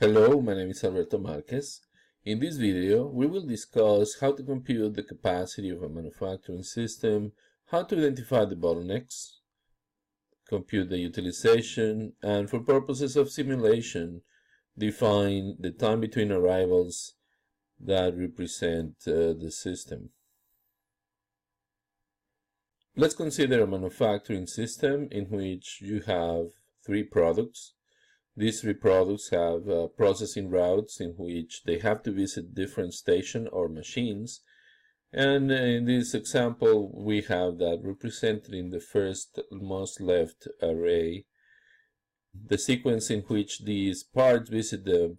Hello, my name is Alberto Marquez. In this video, we will discuss how to compute the capacity of a manufacturing system, how to identify the bottlenecks, compute the utilization, and for purposes of simulation, define the time between arrivals that represent the system. Let's consider a manufacturing system in which you have three products. These three products have processing routes in which they have to visit different stations or machines. And in this example, we have that represented in the first most left array. The sequence in which these parts visit the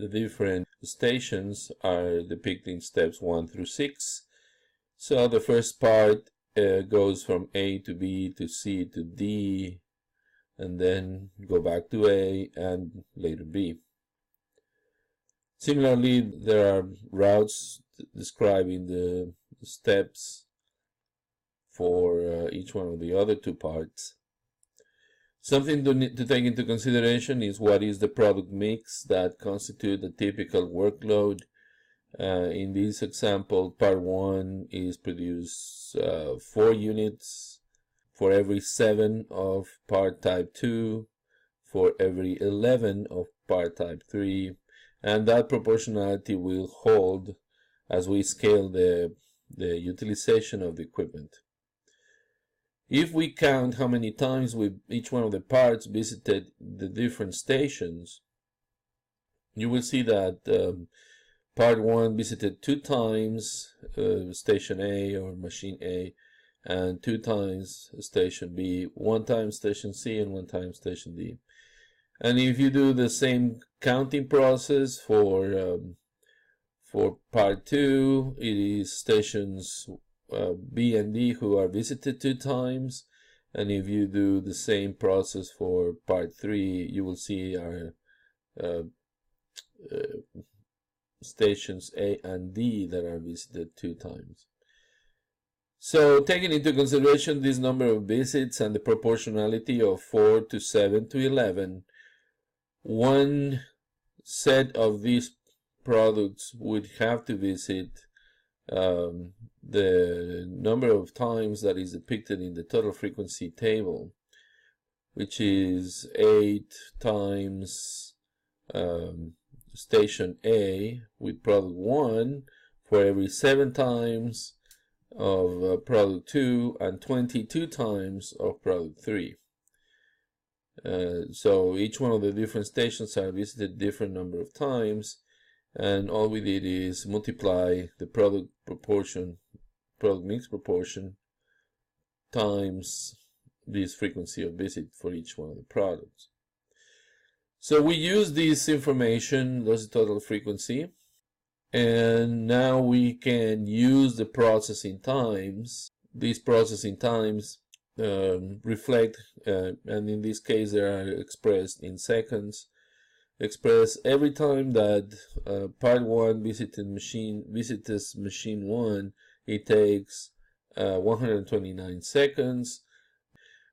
different stations are depicted in steps 1 through 6. So the first part goes from A to B to C to D, and then go back to A and later B. Similarly, there are routes describing the steps for each one of the other two parts. Something to take into consideration is what is the product mix that constitute a typical workload. In this example, part 1 is produce 4 units for every 7 of part type 2, for every 11 of part type 3, and that proportionality will hold as we scale the utilization of the equipment. If we count how many times each one of the parts visited the different stations, you will see that part 1 visited 2 times station A or machine A, and 2 times station B, 1 time station C, and 1 time station D. And if you do the same counting process for part 2, it is stations B and D who are visited 2 times. And if you do the same process for part 3, you will see our stations A and D that are visited 2 times. So taking into consideration this number of visits and the proportionality of 4 to 7 to 11, one set of these products would have to visit the number of times that is depicted in the total frequency table, which is 8 times station A with product 1 for every 7 times of product 2 and 22 times of product 3. So each one of the different stations are visited different number of times, and all we did is multiply the product mix proportion times this frequency of visit for each one of the products. So we use this information, that's the total frequency, and now we can use the processing times. These processing times reflect, and in this case they are expressed in seconds, express every time that part 1 visits machine 1, it takes 129 seconds.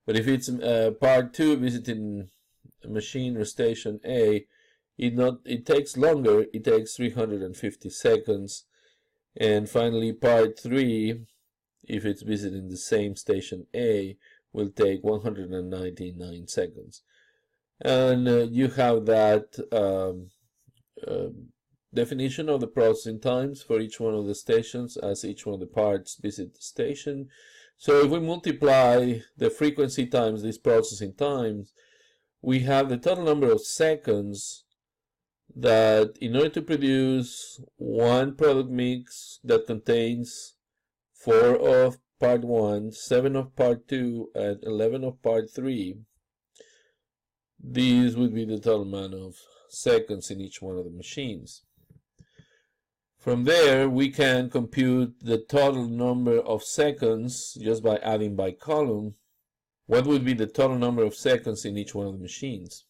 But if it's part 2 visiting machine or station A, it takes longer, it takes 350 seconds. And finally part 3, if it's visiting the same station A, will take 199 seconds. And you have that definition of the processing times for each one of the stations as each one of the parts visit the station. So if we multiply the frequency times these processing times, we have the total number of seconds that in order to produce one product mix that contains 4 of part 1, 7 of part 2, and 11 of part 3, these would be the total amount of seconds in each one of the machines. From there, we can compute the total number of seconds just by adding by column. What would be the total number of seconds in each one of the machines?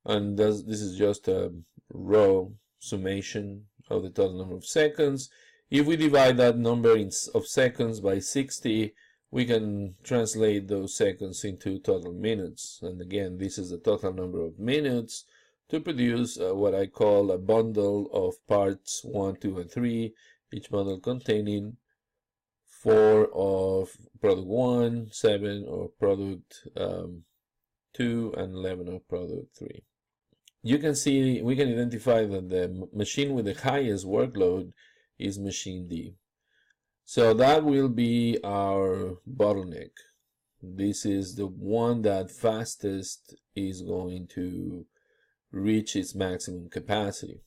And this is just a raw summation of the total number of seconds. If we divide that number of seconds by 60, we can translate those seconds into total minutes. And again, this is the total number of minutes to produce what I call a bundle of parts 1, 2, and 3, each bundle containing 4 of product 1, 7 of product 2, and 11 of product 3. You can see, we can identify that the machine with the highest workload is machine D. So that will be our bottleneck. This is the one that fastest is going to reach its maximum capacity.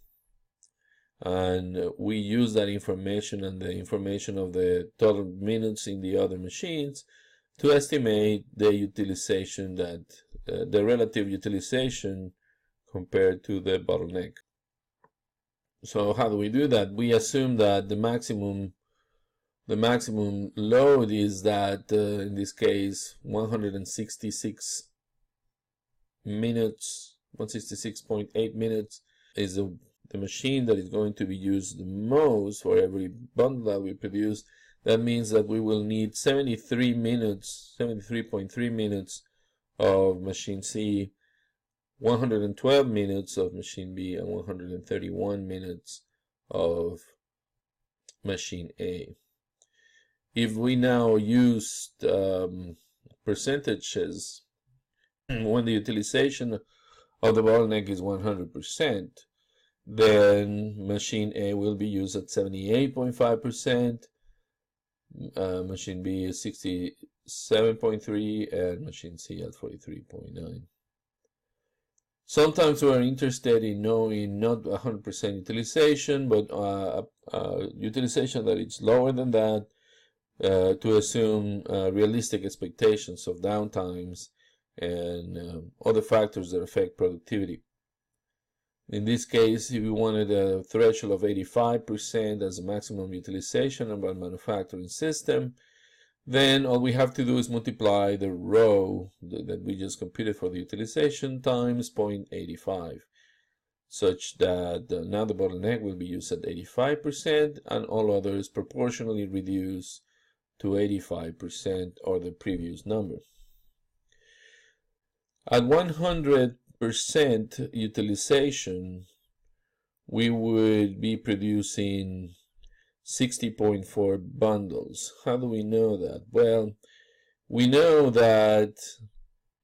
And we use that information and the information of the total minutes in the other machines to estimate the utilization, that the relative utilization compared to the bottleneck. So how do we do that? We assume that the maximum load is that in this case 166 minutes, 166.8 minutes is the machine that is going to be used the most for every bundle that we produce. That means that we will need 73 minutes, 73.3 minutes of machine C, 112 minutes of machine B, and 131 minutes of machine A. If we now used percentages, when the utilization of the bottleneck is 100%, then machine A will be used at 78.5%, machine B is 67.3%, and machine C at 43.9%. Sometimes we are interested in knowing not 100% utilization, but utilization that is lower than that, to assume realistic expectations of downtimes and other factors that affect productivity. In this case, if we wanted a threshold of 85% as a maximum utilization of our manufacturing system, then all we have to do is multiply the row that we just computed for the utilization times 0.85, such that now the bottleneck will be used at 85% and all others proportionally reduced to 85% or the previous number. At 100% utilization, we would be producing 60.4 bundles. How do we know that? Well, we know that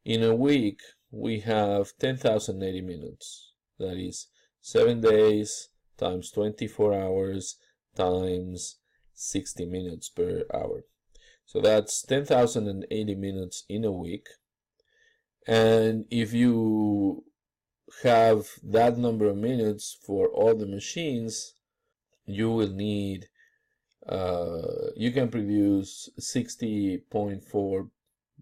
in a week we have 10,080 minutes. That is 7 days times 24 hours times 60 minutes per hour. So that's 10,080 minutes in a week. And if you have that number of minutes for all the machines, you will need, you can produce 60.4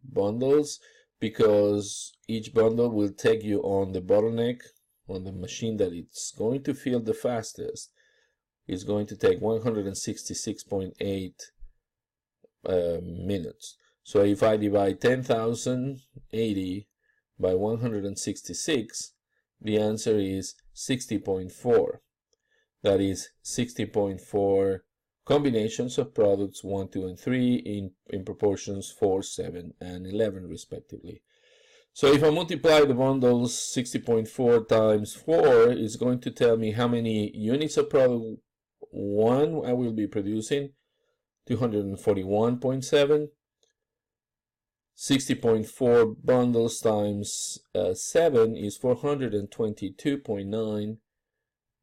bundles, because each bundle will take you on the bottleneck, on the machine that it's going to fill the fastest. It's going to take 166.8 minutes. So if I divide 10,080 by 166, the answer is 60.4. That is 60.4 combinations of products 1, 2, and 3 in proportions 4, 7, and 11 respectively. So if I multiply the bundles 60.4 times 4, it's going to tell me how many units of product 1 I will be producing, 241.7. 60.4 bundles times 7 is 422.9.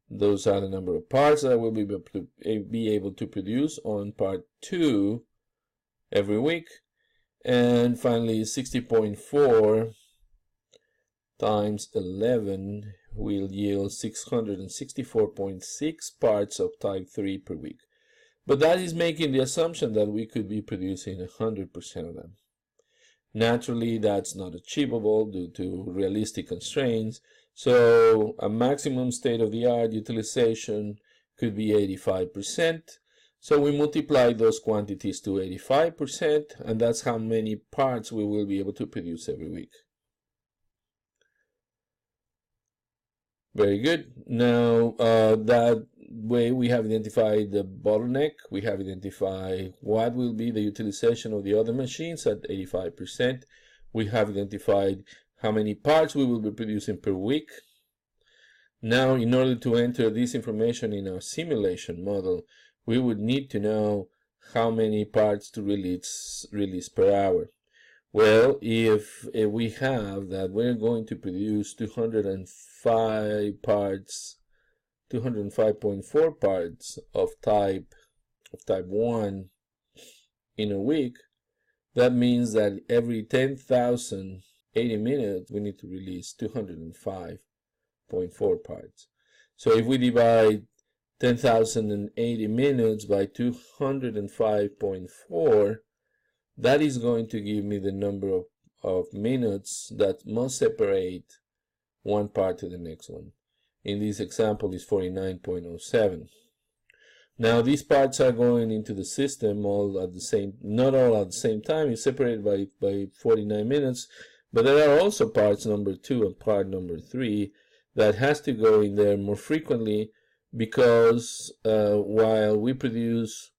Those are the number of parts that I will be able to produce on part 2 every week. And finally, 60.4 times 11 will yield 664.6 parts of type 3 per week. But that is making the assumption that we could be producing 100% of them. Naturally, that's not achievable due to realistic constraints. So a maximum state-of-the-art utilization could be 85%. So we multiply those quantities to 85%, and that's how many parts we will be able to produce every week. Very good. Now, that way we have identified the bottleneck. We have identified what will be the utilization of the other machines at 85%. We have identified how many parts we will be producing per week. Now, in order to enter this information in our simulation model, we would need to know how many parts to release per hour. Well, if we have that we're going to produce 205 parts, 205.4 parts of type 1 in a week, that means that every 10,080 minutes we need to release 205.4 parts. So if we divide 10,080 minutes by 205.4, that is going to give me the number of minutes that must separate one part to the next one. In this example is 49.07. Now these parts are going into the system all at the same, not all at the same time. It's separated by 49 minutes, but there are also parts number 2 and part number 3 that has to go in there more frequently, because while we produce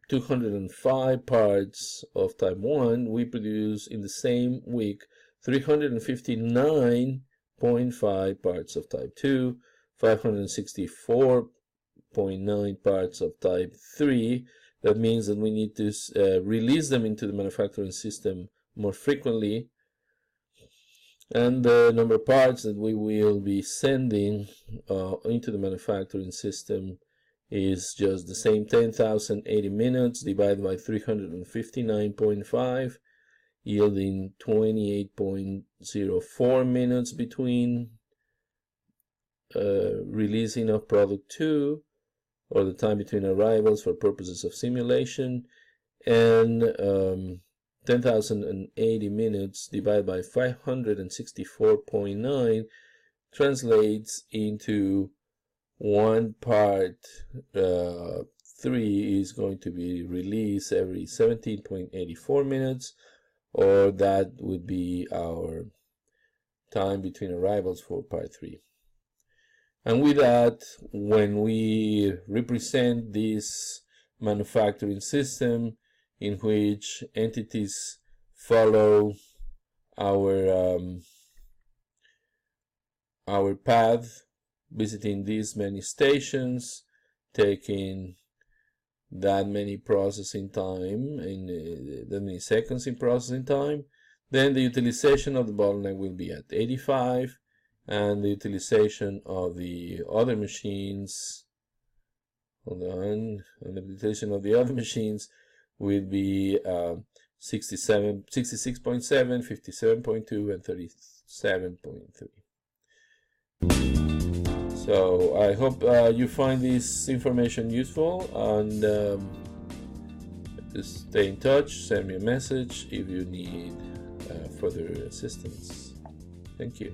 205 parts of type 1, we produce in the same week 359.5 parts of type 2, 564.9 parts of type 3. That means that we need to release them into the manufacturing system more frequently. And the number of parts that we will be sending into the manufacturing system is just the same 10,080 minutes divided by 359.5, yielding 28.04 minutes between releasing of product 2, or the time between arrivals for purposes of simulation, and 10,080 minutes divided by 564.9 translates into one part 3 is going to be released every 17.84 minutes, or that would be our time between arrivals for part 3. And with that, when we represent this manufacturing system in which entities follow our path, visiting these many stations, taking that many processing time and that many seconds in processing time, then the utilization of the bottleneck will be at 85, and the utilization of the other machines, and the utilization of the other machines will be 66.7, 57.2, and 37.3. So I hope you find this information useful, and just stay in touch, send me a message if you need further assistance. Thank you.